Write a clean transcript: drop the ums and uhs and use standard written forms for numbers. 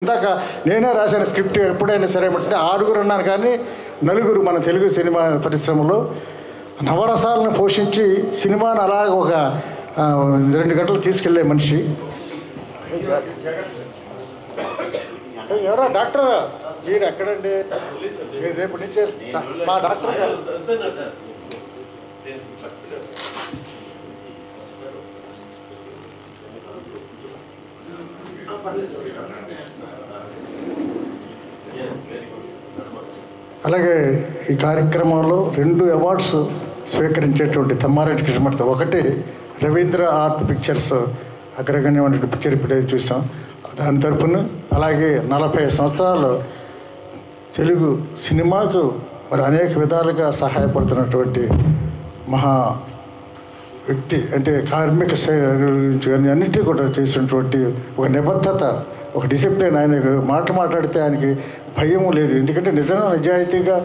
ఇందాక నేనే రాసిన స్క్రిప్ట్ ఎప్పుడైనా సరే అంటే 6 ఉన్నారు కానీ 4 మన తెలుగు సినిమా పరిశ్రమలో నవరసాలను పోషించి సినిమాను అలా ఒక 2 గంటలు తీసుకెళ్లే మనిషి. ఎవరో డాక్టర్ మీరు ఎక్కడండి? మీరు రేపు నుంచి మా డాక్టర్ గారు. అలాగే ఈ కార్యక్రమంలో 2 అవార్డ్స్ స్వీకరించేటువంటి తమ్మారెడ్డి కృష్ణమూర్తి. ఒకటి రవీంద్ర ఆర్ట్ పిక్చర్స్ అగ్రగణ్యమైన పిక్చర్ ఇప్పుడే చూసాం, దాని తరపున. అలాగే 40 సంవత్సరాలు తెలుగు సినిమాకు మరి అనేక విధాలుగా సహాయపడుతున్నటువంటి మహా వ్యక్తి, అంటే కార్మిక గురించి కానీ అన్నిటికీ కూడా చేసినటువంటి ఒక నిబద్ధత, ఒక డిసిప్లిన్. ఆయన మాట్లాడితే ఆయనకి భయం లేదు, ఎందుకంటే నిజంగా నిజాయితీగా